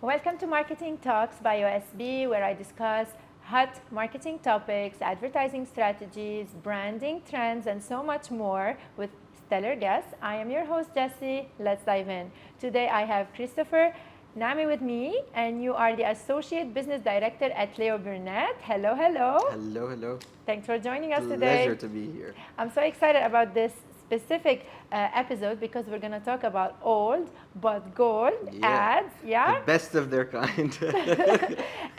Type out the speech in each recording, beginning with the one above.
Welcome to Marketing Talks by OSB, where I discuss hot marketing topics, advertising strategies, branding trends, and so much more with stellar guests. I am your host, Jessie. Let's dive in. Today I have Christopher Nehme with me, and you are the Associate Business Director at Leo Burnett. Hello, hello. Hello, hello. Thanks for joining us today. Pleasure to be here. I'm so excited about this specific episode because we're going to talk about old but gold ads. The best of their kind.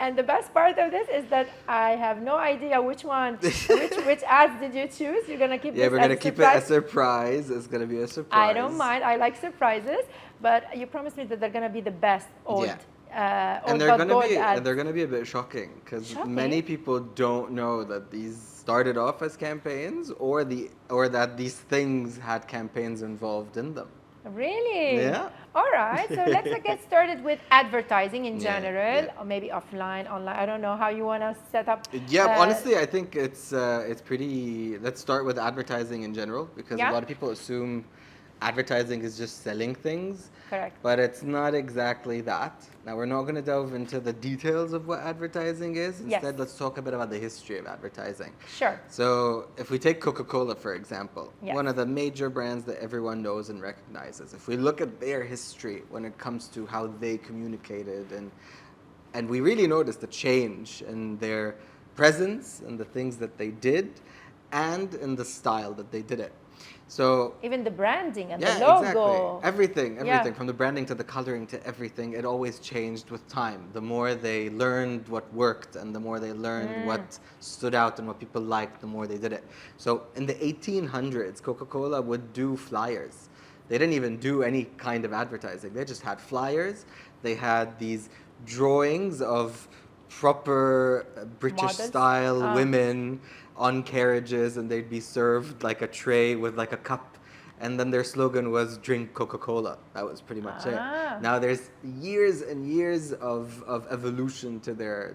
And the best part of this is that I have no idea which ads did you choose. You're going to keep this we're going to keep it a surprise. It's going to be a surprise. I don't mind. I like surprises. But you promised me that they're going to be the best old and they're going to be a bit shocking because many people don't know that these started off as campaigns or that these things had campaigns involved in them. Really? Yeah. All right. So let's get started with advertising in general, or maybe offline, online. I don't know how you want to set up. Honestly, I think it's pretty. Let's start with advertising in general because a lot of people assume advertising is just selling things. Correct. But it's not exactly that. Now, we're not going to delve into the details of what advertising is. Instead, let's talk a bit about the history of advertising. Sure. So, if we take Coca Cola, for example, one of the major brands that everyone knows and recognizes, if we look at their history when it comes to how they communicated, and we really notice the change in their presence and the things that they did, and in the style that they did it. So even the branding and the logo. Exactly. Everything from the branding to the coloring to everything, it always changed with time. The more they learned what worked and the more they learned what stood out and what people liked, the more they did it. So in the 1800s, Coca-Cola would do flyers. They didn't even do any kind of advertising. They just had flyers. They had these drawings of proper British style women on carriages, and they'd be served like a tray with like a cup, and then their slogan was "Drink Coca Cola." That was pretty much it. Now there's years and years of evolution to their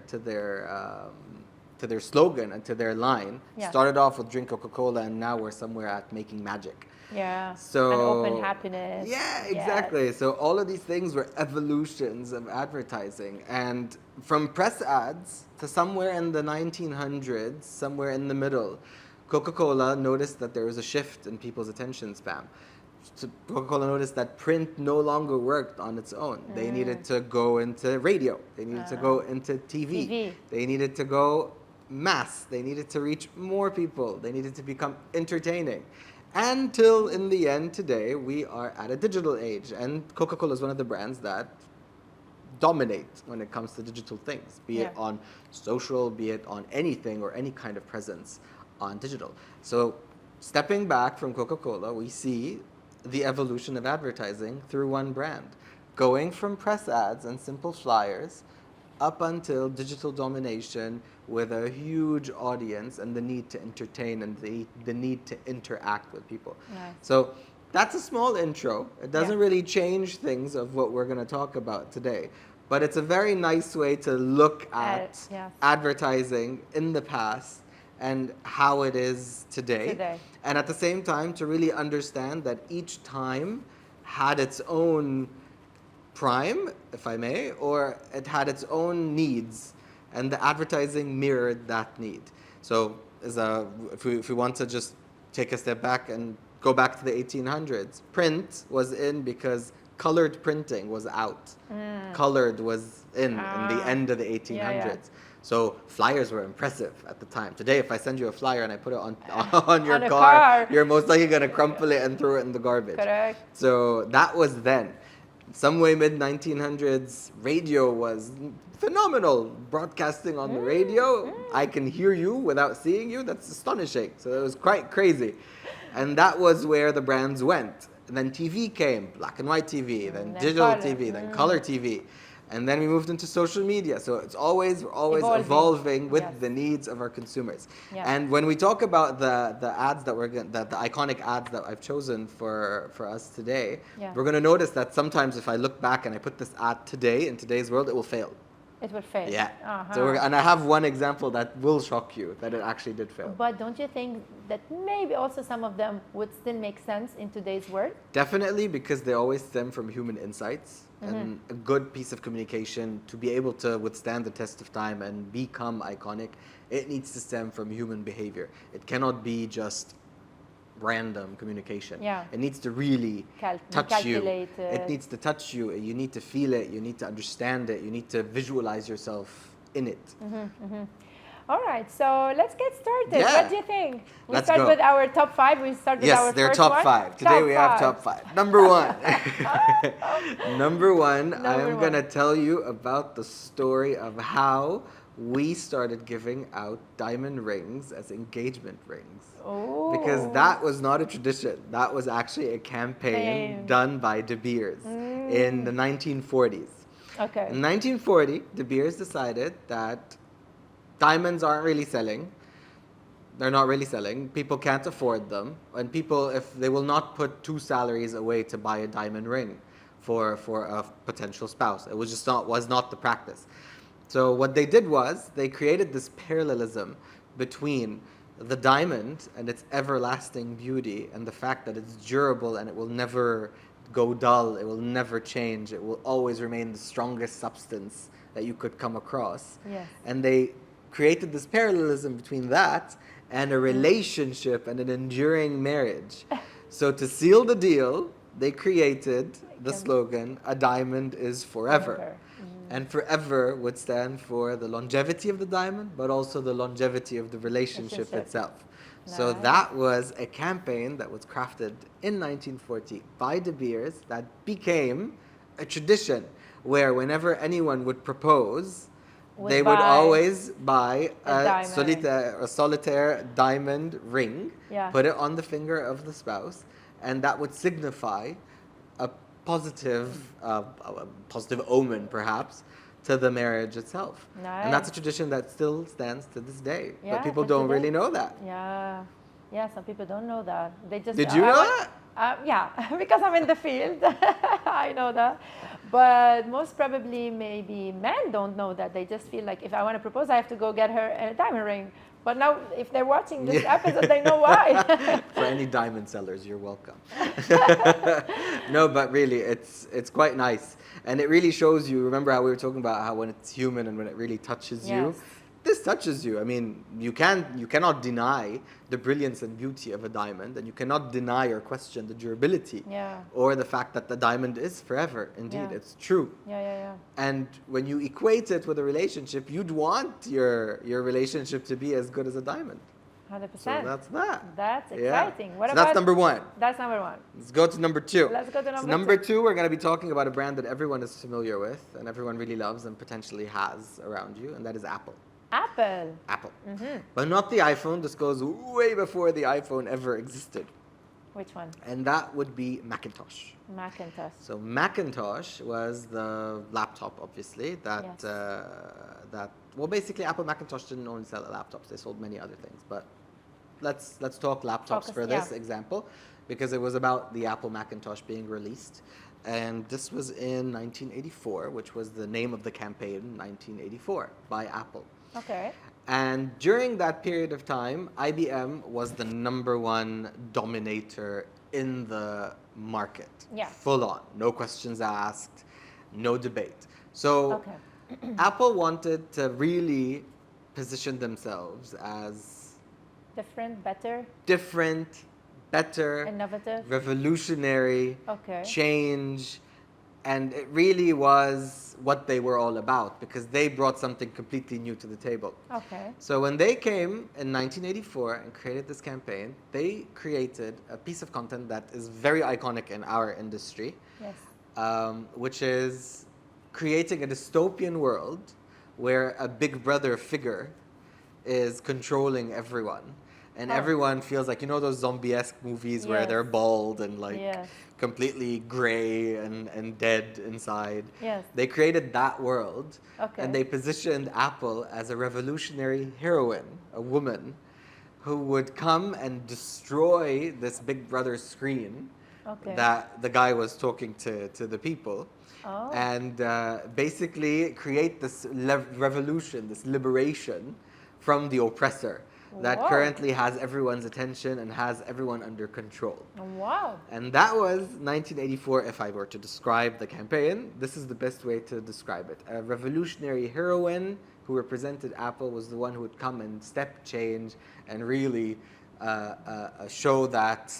slogan and to their line. Started off with "Drink Coca Cola," and now we're somewhere at making magic. So and open happiness. Exactly. So all of these things were evolutions of advertising, and from press ads to somewhere in the 1900s, somewhere in the middle, Coca-Cola noticed that there was a shift in people's attention span. So Coca-Cola noticed that print no longer worked on its own. They needed to go into radio. They needed to go into TV. They needed to go mass. They needed to reach more people. They needed to become entertaining. Until in the end, today, we are at a digital age. And Coca-Cola is one of the brands that dominate when it comes to digital things, be it on social, be it on anything or any kind of presence on digital. So stepping back from Coca-Cola, we see the evolution of advertising through one brand, going from press ads and simple flyers up until digital domination with a huge audience and the need to entertain and the need to interact with people. So that's a small intro. It doesn't really change things of what we're going to talk about today. But it's a very nice way to look at advertising in the past and how it is today. And at the same time, to really understand that each time had its own prime, if I may, or it had its own needs, and the advertising mirrored that need. So if we want to just take a step back and go back to the 1800s, print was in because colored printing was out. Colored was in the end of the 1800s. So flyers were impressive at the time. Today, if I send you a flyer and I put it on your car, you're most likely going to crumple it and throw it in the garbage. Correct. So that was then. Some way mid-1900s, radio was phenomenal. Broadcasting on the radio, I can hear you without seeing you. That's astonishing. So it was quite crazy. And that was where the brands went. And then TV came, black and white TV, then digital TV, then color TV. And then we moved into social media. So we're always evolving with the needs of our consumers. And when we talk about the ads that the iconic ads that I've chosen for us today, we're going to notice that sometimes if I look back and I put this ad today, in today's world, it will fail. It will fail. Yeah. Uh-huh. So and I have one example that will shock you that it actually did fail. But don't you think that maybe also some of them would still make sense in today's world? Definitely, because they always stem from human insights. And a good piece of communication, to be able to withstand the test of time and become iconic, it needs to stem from human behavior. It cannot be just random communication. Yeah. It needs to really touch you. It needs to touch you. You need to feel it. You need to understand it. You need to visualize yourself in it. All right, so let's get started. Yeah. What do you think? We Let's start go. with our top 5. We start with our Yes, they're first top one. 5. Today we have top 5. Number 1. Number 1, I Number am going to tell you about the story of how we started giving out diamond rings as engagement rings. Oh. Because that was not a tradition. That was actually a campaign done by De Beers in the 1940s. Okay. In 1940, De Beers decided that diamonds aren't really selling. They're not really selling. People can't afford them. And people, if they will not put 2 salaries away to buy a diamond ring for a potential spouse. It was not the practice. So what they did was they created this parallelism between the diamond and its everlasting beauty and the fact that it's durable and it will never go dull, it will never change, it will always remain the strongest substance that you could come across. Yes. And they created this parallelism between that and a relationship and an enduring marriage. So to seal the deal, they created the slogan, "A diamond is forever." And forever would stand for the longevity of the diamond, but also the longevity of the relationship itself. So that was a campaign that was crafted in 1940 by De Beers that became a tradition where whenever anyone would propose, they would always buy a solitaire diamond ring, put it on the finger of the spouse, and that would signify a positive omen, perhaps, to the marriage itself. Nice. And that's a tradition that still stands to this day. Yeah, but people don't really know that. Yeah, some people don't know that. They just Did you know that? Yeah, because I'm in the field. I know that. But most probably maybe men don't know that. They just feel like if I want to propose, I have to go get her a diamond ring. But now, if they're watching this episode, they know why. For any diamond sellers, you're welcome. No, but really, it's quite nice. And it really shows you, remember how we were talking about how when it's human and when it really touches you? This touches you. I mean, you cannot deny the brilliance and beauty of a diamond, and you cannot deny or question the durability or the fact that the diamond is forever. Indeed, it's true. And when you equate it with a relationship, you'd want your relationship to be as good as a diamond. 100%. So that's that. That's exciting. What so about, that's number 1. That's number 1. Let's go to number 2. Let's go to number 2. Number 2, we're going to be talking about a brand that everyone is familiar with and everyone really loves and potentially has around you, and that is Apple. Apple. But not the iPhone. This goes way before the iPhone ever existed. Which one? And that would be Macintosh. Macintosh. So Macintosh was the laptop, obviously, well, basically Apple Macintosh didn't only sell laptops. They sold many other things. But let's talk laptops for this example, because it was about the Apple Macintosh being released. And this was in 1984, which was the name of the campaign, 1984, by Apple. Okay. And during that period of time, IBM was the number 1 dominator in the market. Full on. No questions asked, no debate. So Apple wanted to really position themselves as different, better, innovative, revolutionary, change. And it really was what they were all about, because they brought something completely new to the table. So when they came in 1984 and created this campaign, they created a piece of content that is very iconic in our industry, which is creating a dystopian world where a big brother figure is controlling everyone. And everyone feels like, you know those zombie-esque movies where they're bald and completely gray and dead inside? They created that world, and they positioned Apple as a revolutionary heroine, a woman who would come and destroy this Big Brother screen Okay. that the guy was talking to the people. Oh. And basically create this revolution, this liberation from the oppressor that Whoa. currently has everyone's attention and has everyone under control. Wow. And that was 1984. If I were to describe the campaign, this is the best way to describe it. A revolutionary heroine who represented Apple was the one who would come and step change and really show that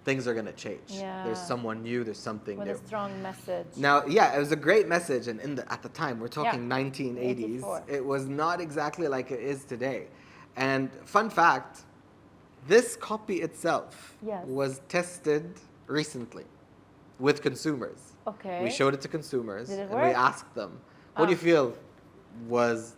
things are going to change. Yeah. There's someone new, there's something With new. a strong message. Now, yeah, it was a great message, and at the time, we're talking Yeah. 1980s, 84. it was not exactly like it is today. And fun fact, this copy itself Yes. was tested recently with consumers. Okay. We showed it to consumers, Did it and work? we asked them, what do you feel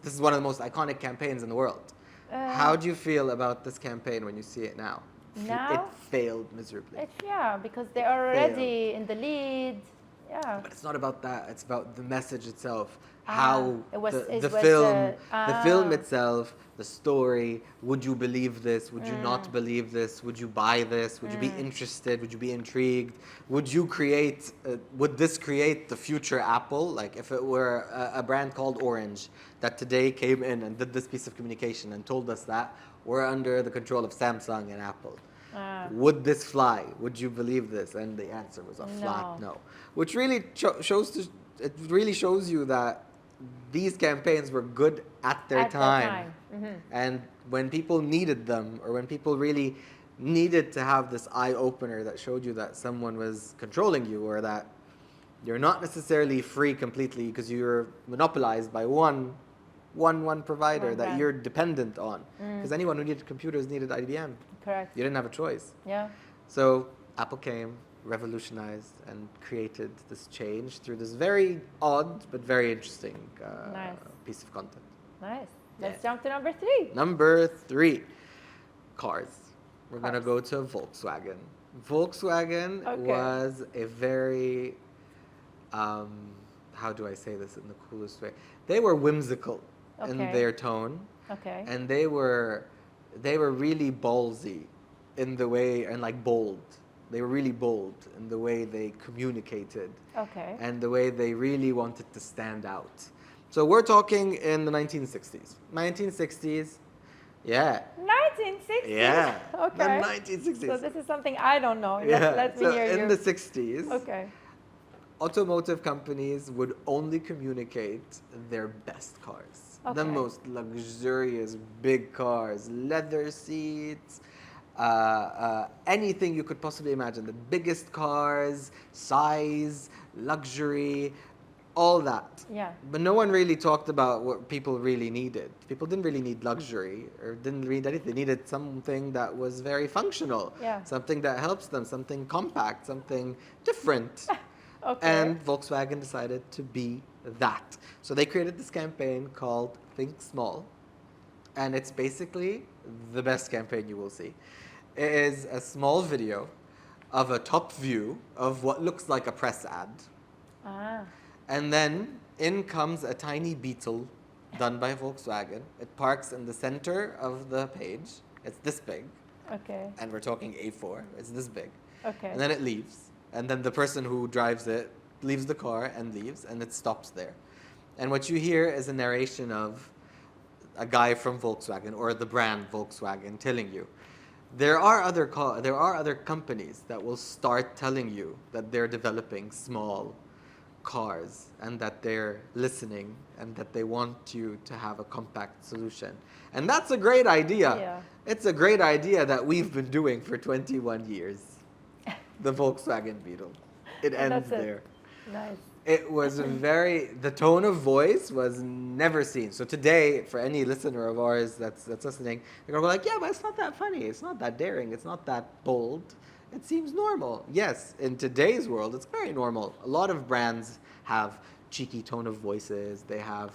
this is one of the most iconic campaigns in the world. How do you feel about this campaign when you see it now? Now? It failed miserably. Yeah, because they are already in the lead. Yeah. But it's not about that. It's about the message itself. Ah, How it was- it the was, film itself, the story. Would you believe this? Would you not believe this? Would you buy this? Would you be interested? Would you be intrigued? Would you create? Would this create the future Apple? Like if it were a brand called Orange that today came in and did this piece of communication and told us that we're under the control of Samsung and Apple. Would this fly? Would you believe this? And the answer was a flat no. Which really it really shows you that these campaigns were good at their time. Mm-hmm. And when people needed them, or when people really needed to have this eye opener that showed you that someone was controlling you, or that you're not necessarily free completely because you're monopolized by one provider that you're dependent on. Because anyone who needed computers needed IBM. Correct. You didn't have a choice. Yeah. So Apple came, revolutionized, and created this change through this very odd but very interesting piece of content. Nice. Let's jump to number 3. Number 3, cars. We're going to Cars. go to Volkswagen. Volkswagen was a very, how do I say this in the coolest way? They were whimsical in their tone. Okay. And they were really ballsy in the way, and like bold. They were really bold in the way they communicated. Okay. And the way they really wanted to stand out. So we're talking in the 1960s. 1960s, yeah. 1960s? Yeah. Okay. The 1960s. So this is something I don't know. Yeah. Let me So hear you. in the 60s, Okay. automotive companies would only communicate their best cars. The most luxurious big cars, leather seats, anything you could possibly imagine. The biggest cars, size, luxury, all that. Yeah. But no one really talked about what people really needed. People didn't really need luxury or didn't need anything. They needed something that was very functional. Yeah. Something that helps them, something compact, something different. Okay. And Volkswagen decided to be that. So they created this campaign called Think Small. And it's basically the best campaign you will see. It is a small video of a top view of what looks like a press ad. And then in comes a tiny beetle done by Volkswagen. It parks in the center of the page. It's this big. Okay. And we're talking A4. It's this big. Okay. And then it leaves. And then the person who drives it leaves the car and leaves, and it stops there. And what you hear is a narration of a guy from Volkswagen, or the brand Volkswagen, telling you, there are other companies that will start telling you that they're developing small cars and that they're listening and that they want you to have a compact solution. And that's a great idea. Yeah. It's a great idea that we've been doing for 21 years. The Volkswagen Beetle. It ends there. Nice. It was the tone of voice was never seen. So today, for any listener of ours that's listening, they're going to go like, yeah, but it's not that funny. It's not that daring. It's not that bold. It seems normal. Yes, in today's world, it's very normal. A lot of brands have cheeky tone of voices. They have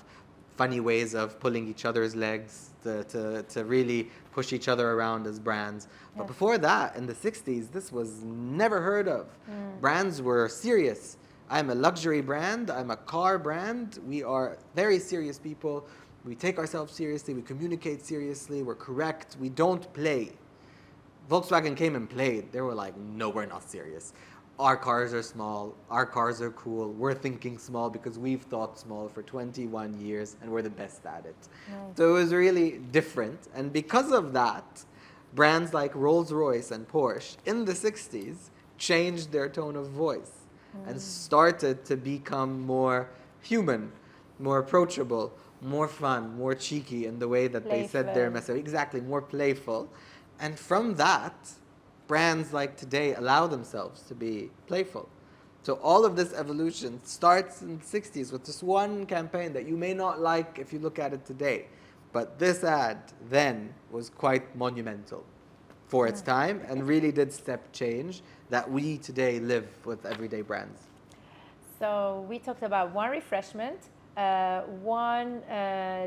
funny ways of pulling each other's legs to really push each other around as brands. But before that, in the 60s, this was never heard of. Brands were serious. I'm a luxury brand. I'm a car brand. We are very serious people. We take ourselves seriously. We communicate seriously. We're correct. We don't play. Volkswagen came and played. They were like, no, we're not serious. our cars are small, our cars are cool, we're thinking small because we've thought small for 21 years and we're the best at it. Nice. So it was really different. And because of that, brands like Rolls-Royce and Porsche in the 60s changed their tone of voice and started to become more human, more approachable, more fun, more cheeky in the way that they said their Playful. message. Exactly, more playful. And from that, brands like today allow themselves to be playful. So all of this evolution starts in the 60s with this one campaign that you may not like if you look at it today. But this ad then was quite monumental for its time and really did step change that we today live with everyday brands. So we talked about one refreshment, one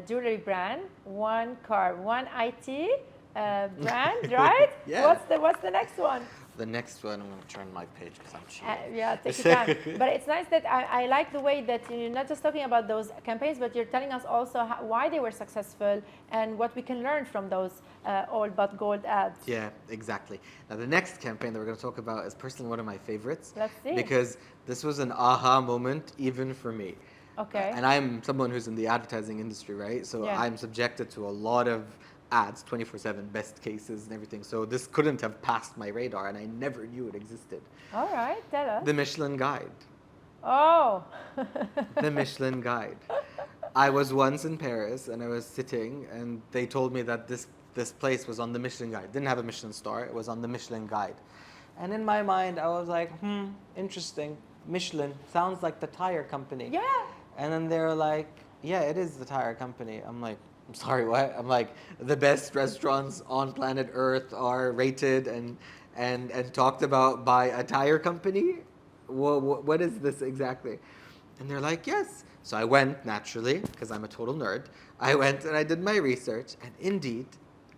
jewelry brand, one car, one IT brand, right? Yeah. What's the next one? The next one, I'm going to turn my page because I'm cheating. Yeah, take your time. But it's nice that I like the way that you're not just talking about those campaigns, but you're telling us also why they were successful and what we can learn from those all but gold ads. Yeah, exactly. Now, the next campaign that we're going to talk about is personally one of my favorites. Let's see. Because this was an aha moment even for me. Okay. And I'm someone who's in the advertising industry, right? So Yeah. I'm subjected to a lot of ads, 24/7, best cases and everything. So this couldn't have passed my radar, and I never knew it existed. All right, tell us. The Michelin Guide. Oh. The Michelin Guide. I was once in Paris, and I was sitting, and they told me that this place was on the Michelin Guide. Didn't have a Michelin star. It was on the Michelin Guide. And in my mind, I was like, interesting. Michelin sounds like the tire company. Yeah. And then they're like, yeah, it is the tire company. I'm like, I'm sorry, what? I'm like, the best restaurants on planet Earth are rated and talked about by a tire company? What is this exactly? And they're like, yes. So I went, naturally, because I'm a total nerd. I went and I did my research, and indeed,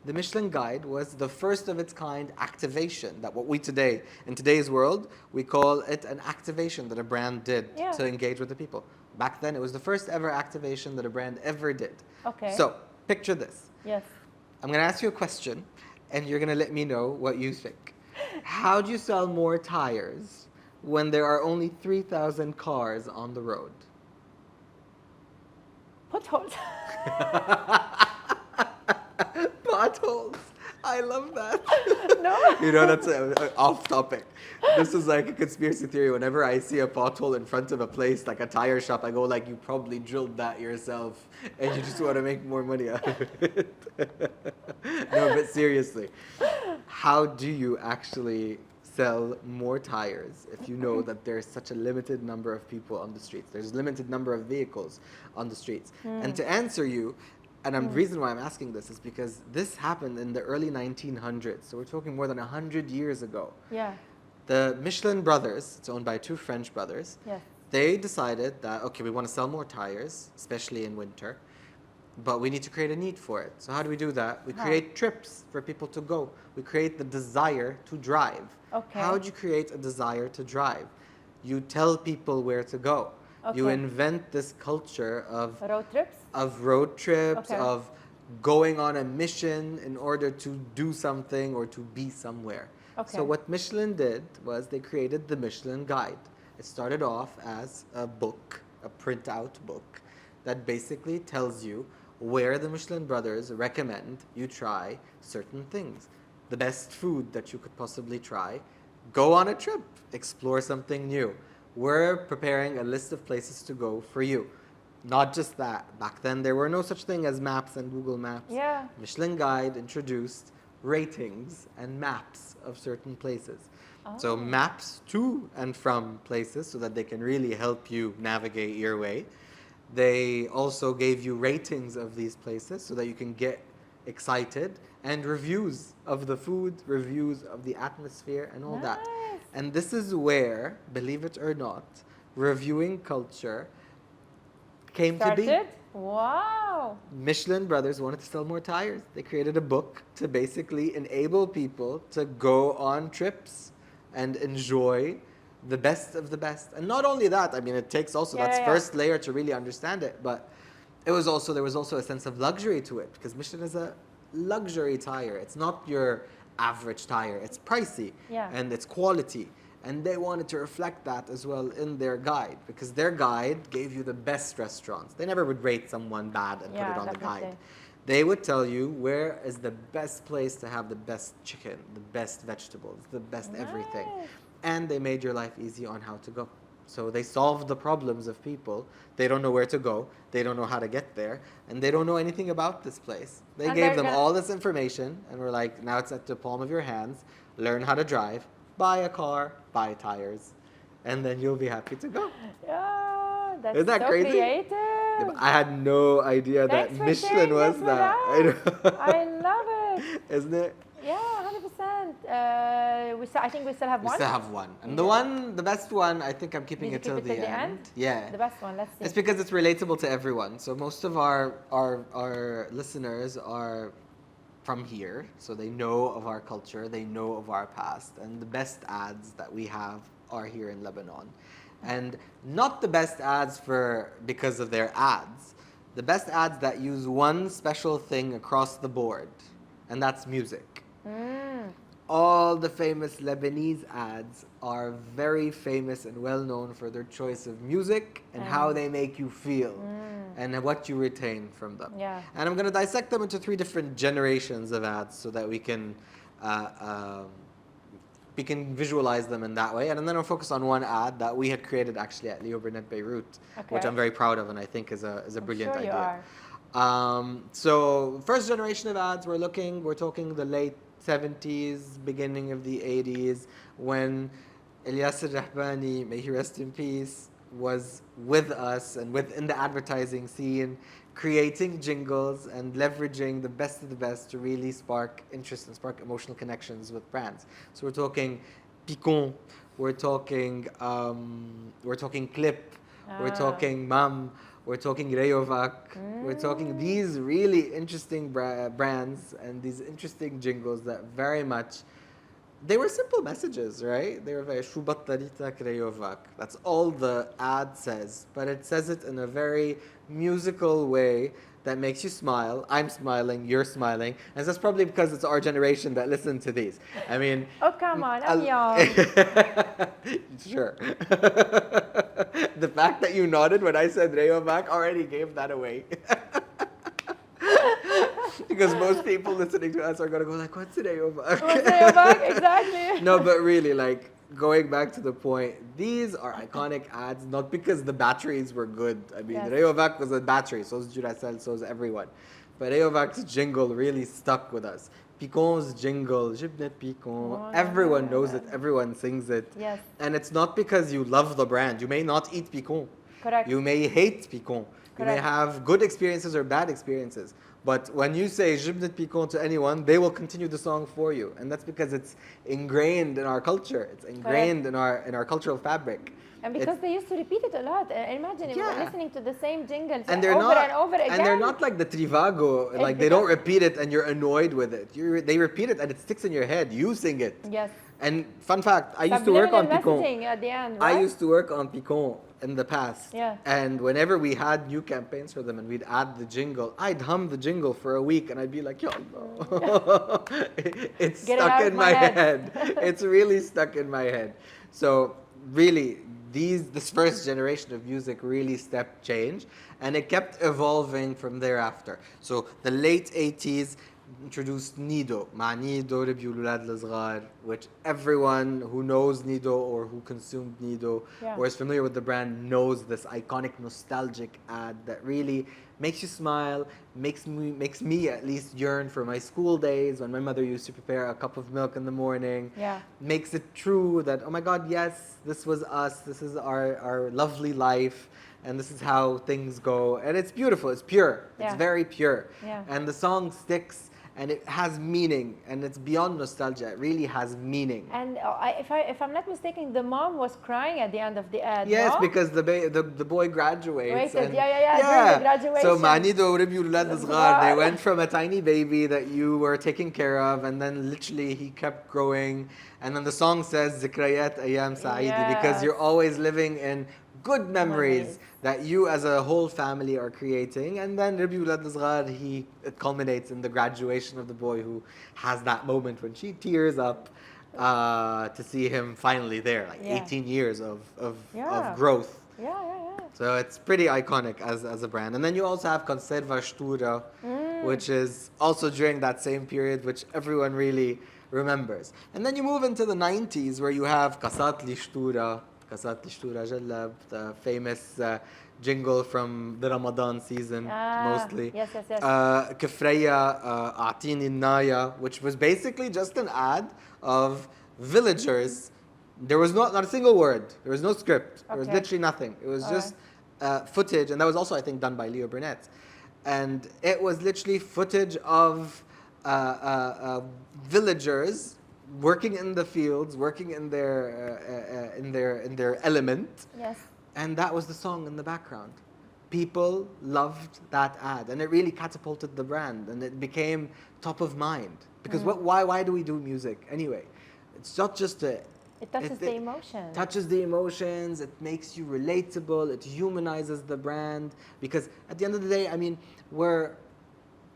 the Michelin Guide was the first of its kind activation that what we today, in today's world, we call it an activation that a brand did Yeah. to engage with the people. Back then, it was the first ever activation that a brand ever did. Okay. So, picture this. Yes. I'm going to ask you a question, and you're going to let me know what you think. How do you sell more tires when there are only 3,000 cars on the road? Potholes. Potholes. I love that. No. You know, that's off topic. This is like a conspiracy theory. Whenever I see a pothole in front of a place, like a tire shop, I go like, you probably drilled that yourself and you just want to make more money out of it. No, but seriously, how do you actually sell more tires if you know that there's such a limited number of people on the streets? There's a limited number of vehicles on the streets. And to answer you, and the reason why I'm asking this is because this happened in the early 1900s. So we're talking more than 100 years ago. Yeah. The Michelin brothers, it's owned by two French brothers, Yes. they decided that, okay, we want to sell more tires, especially in winter, but we need to create a need for it. So how do we do that? We How? create trips for people to go. We create the desire to drive. Okay. How do you create a desire to drive? You tell people where to go. You Okay. invent this culture of Road trips. road trips, Okay. of going on a mission in order to do something or to be somewhere. Okay. So what Michelin did was they created the Michelin Guide. It started off as a book, a printout book, that basically tells you where the Michelin brothers recommend you try certain things. The best food that you could possibly try. Go on a trip, explore something new. We're preparing a list of places to go for you. Not just that, back then there were no such thing as maps and Google Maps. Yeah. Michelin Guide introduced ratings and maps of certain places. So Oh. maps to and from places so that they can really help you navigate your way. They also gave you ratings of these places so that you can get excited, and reviews of the food, reviews of the atmosphere and all that. Nice. And this is where, believe it or not, reviewing culture came to be. Started? Wow. Michelin brothers wanted to sell more tires. They created a book to basically enable people to go on trips and enjoy the best of the best. And not only that, I mean, it takes also, Yeah, that's yeah. first layer to really understand it, but there was also a sense of luxury to it, because Michelin is a luxury tire. It's not your average tire. It's pricey, Yeah. and it's quality, And they wanted to reflect that as well in their guide, because their guide gave you the best restaurants. They never would rate someone bad and put it on the definitely. guide. They would tell you where is the best place to have the best chicken, the best vegetables, the best everything. Nice. And they made your life easy on how to go. So they solved the problems of people. They don't know where to go. They don't know how to get there. And they don't know anything about this place. They And gave they're them gonna- all this information and were like, now it's at the palm of your hands. Learn how to drive. Buy a car. Buy tires. And then you'll be happy to go. Yeah, that's Isn't that so crazy? creative. I had no idea Thanks that for Michelin sharing was this with that. us. I love it. Isn't it? Yeah, 100%. I think we still have We one. still have one. And Yeah. the best one, I think I'm keeping Did you it till keep it the till the end. end? Yeah. The best one. Let's see. It's because it's relatable to everyone. So most of our listeners are from here, so they know of our culture, they know of our past, and the best ads that we have are here in Lebanon. And not the best ads because of their ads. The best ads that use one special thing across the board, and that's music. All the famous Lebanese ads are very famous and well known for their choice of music and how they make you feel and what you retain from them. Yeah. And I'm going to dissect them into 3 different generations of ads so that we can visualize them in that way. And then I'll focus on one ad that we had created actually at Leo Burnett Beirut, which Okay. I'm very proud of and I think is a brilliant sure you idea. are. So first generation of ads, we're talking the late 70s, beginning of the 80s, when Ilyas al-Rahbani, may he rest in peace, was with us and within the advertising scene, creating jingles and leveraging the best of the best to really spark interest and spark emotional connections with brands. So we're talking Picon, we're talking Clip, we're talking Mam, we're talking Rayovac, we're talking these really interesting brands and these interesting jingles that very much, they were simple messages, right? They were very "Shu battalitak Rayovac." That's all the ad says, but it says it in a very musical way that makes you smile. I'm smiling, you're smiling, and that's probably because it's our generation that listened to these. I mean, Oh, come on, I'm young. sure. The fact that you nodded when I said Rayovac already gave that away. Because most people listening to us are going to go like, what's Rayovac? What's Rayovac? Exactly. No, but really, like, going back to the point, these are iconic ads, not because the batteries were good. I mean, Yes. Rayovac was a battery, so is Duracell, so is everyone. But Rayovac's jingle really stuck with us. Picon's jingle, Jibnet Picon, Oh, everyone yeah. knows it, everyone sings it. Yes. And it's not because you love the brand. You may not eat Picon. Correct. You may hate Picon. You may Correct. have good experiences or bad experiences. But when you say Jibnet Picon to anyone, they will continue the song for you. And that's because it's ingrained in our culture. It's ingrained in our cultural fabric. And because they used to repeat it a lot. Imagine if Yeah. we're listening to the same jingles And they're over not, and over again. and they're not like the Trivago, like they don't repeat it and you're annoyed with it. They repeat it and it sticks in your head. You sing it. Yes. And fun fact, I used to work on Subliminal Picon. messaging at the end, I right? used to work on Picon in the past. Yeah. And whenever we had new campaigns for them and we'd add the jingle, I'd hum the jingle for a week and I'd be like, yo, no. It's Get it stuck out in of my my head. head. It's really stuck in my head. So really, this first generation of music really stepped change and it kept evolving from thereafter. So the late 80s introduced Nido, مع Nido ربيوا الولاد الصغار, which everyone who knows Nido or who consumed Nido Yeah. or is familiar with the brand knows this iconic nostalgic ad that really makes you smile, makes me at least yearn for my school days when my mother used to prepare a cup of milk in the morning. Yeah. Makes it true that, oh my God, yes, this was us, this is our lovely life, and this is how things go. And it's beautiful, it's pure, Yeah. it's very pure. Yeah. And the song sticks and it has meaning and it's beyond nostalgia, it really has meaning. And if I'm not mistaken, the mom was crying at the end of the ad. Yes, no? because the boy graduates. Waited, And during the graduation. So Manido ربيوا الولاد الصغار, they went from a tiny baby that you were taking care of, and then literally he kept growing. And then the song says ذكريات أيام سعيدة, because Yes. you're always living in good memories that you as a whole family are creating. And then ربيوا الولاد الصغار, it culminates in the graduation of the boy who has that moment when she tears up. to see him finally there, like Yeah. 18 years Yeah. of growth. Yeah, yeah, So it's pretty iconic as a brand. And then you also have Conserva Stura, which is also during that same period, which everyone really remembers. And then you move into the 90s, where you have Kasat li Stura Jallab, the famous jingle from the Ramadan season, mostly. Yes, yes, yes. Kifreya A'tini Naya, which was basically just an ad of villagers. There was not a single word. There was no script. There was Okay. literally nothing. It was All just footage, and that was also, I think, done by Leo Burnett. And it was literally footage of villagers working in the fields, working in their element, Yes. and that was the song in the background. People loved that ad, and it really catapulted the brand, and it became top of mind. Because why do we do music anyway? It's not just a It touches the emotion. touches the emotions, it makes you relatable, it humanizes the brand. Because at the end of the day, I mean,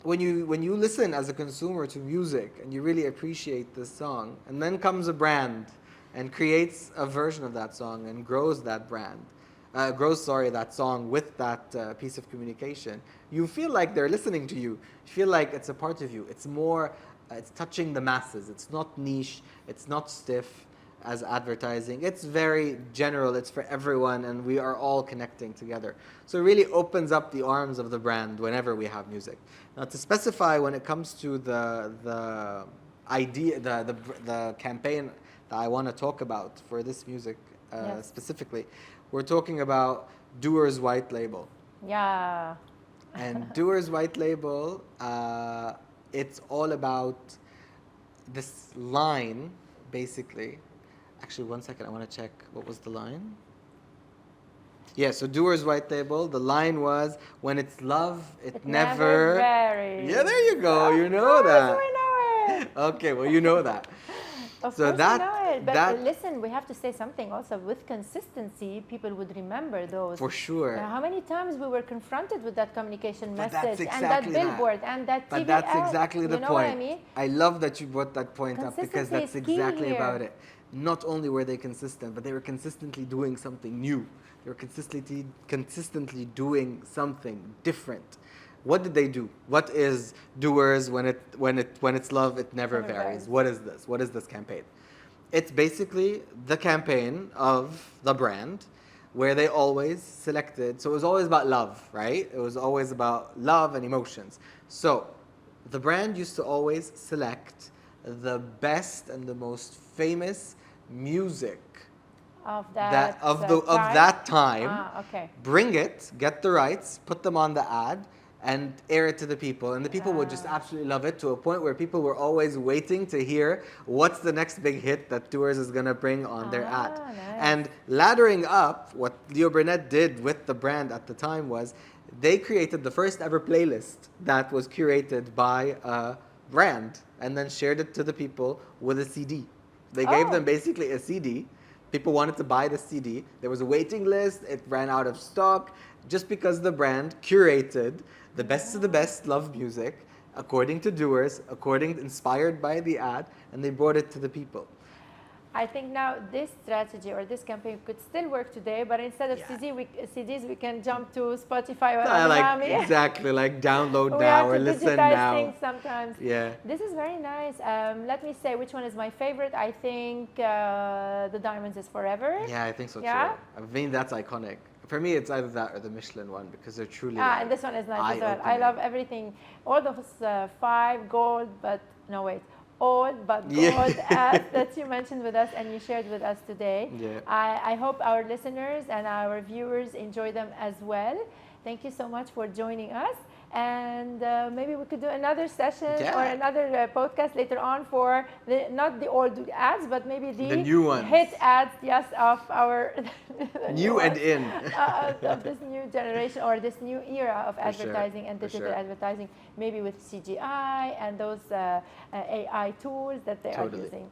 when you listen as a consumer to music and you really appreciate this song, and then comes a brand and creates a version of that song and grows that that song with that piece of communication, you feel like they're listening to you. You feel like it's a part of you. It's more, it's touching the masses. It's not niche. It's not stiff as advertising. It's very general. It's for everyone, and we are all connecting together. So it really opens up the arms of the brand whenever we have music. Now, to specify, when it comes to the idea, the campaign that I want to talk about for this music Yes. specifically, we're talking about Dewar's White Label. Yeah. And Dewar's White Label, it's all about this line, basically. Actually, one second, I want to check what was the line. Yeah, so Dewar's White Label, the line was, when it's love, it never varies. Yeah, there you go. Of You know course that. we know it. Okay, well, you know that. Of So course that- we know it. But that- listen, we have to say something also. With consistency, people would remember those. For sure. How many times we were confronted with that communication But message that's and that exactly that. billboard and that TV But that's ad. exactly the You know point. what I mean? I love that you brought that point up, because Consistency that's is key exactly here. about it. Not only were they consistent, but they were consistently doing something new. They were consistently doing something different. What did they do? What is Dewar's when it's love, it never Never varies? varies. What is this? What is this campaign? It's basically the campaign of the brand, where they always selected, so it was always about love, right? It was always about love and emotions. So the brand used to always select the best and the most famous music Of that, of time? that time, Okay. bring it, get the rights, put them on the ad, and air it to the people. And the people would just absolutely love it, to a point where people were always waiting to hear what's the next big hit that Dewar's is going to bring on their ad. Nice. And laddering up, what Leo Burnett did with the brand at the time was, they created the first ever playlist that was curated by a brand, and then shared it to the people with a CD. They gave them basically a CD. People wanted to buy the CD. There was a waiting list. It ran out of stock, just because the brand curated the best of the best love music, according to Dewar's, inspired by the ad, and they brought it to the people. I think now this strategy or this campaign could still work today, but instead of CDs, we can jump to Spotify or Anami. Exactly, like download We now have or to listen digitize now. things sometimes. Yeah. This is very nice. Let me say which one is my favorite. I think the Diamonds is Forever. Yeah, I think so too. Yeah? I mean, that's iconic. For me, it's either that or the Michelin one, because they're truly. And this one is nice as well. I eye-opening. love everything. All those 5 gold, but no wait. All but Yeah. gold ads that you mentioned with us and you shared with us today. Yeah. I hope our listeners and our viewers enjoy them as well. Thank you so much for joining us. And maybe we could do another session or another podcast later on for not the old ads, but maybe the new ones. hit ads, yes, of our New and in. of this new generation or this new era of advertising and For digital sure. advertising, maybe with CGI and those AI tools that they are Totally. using.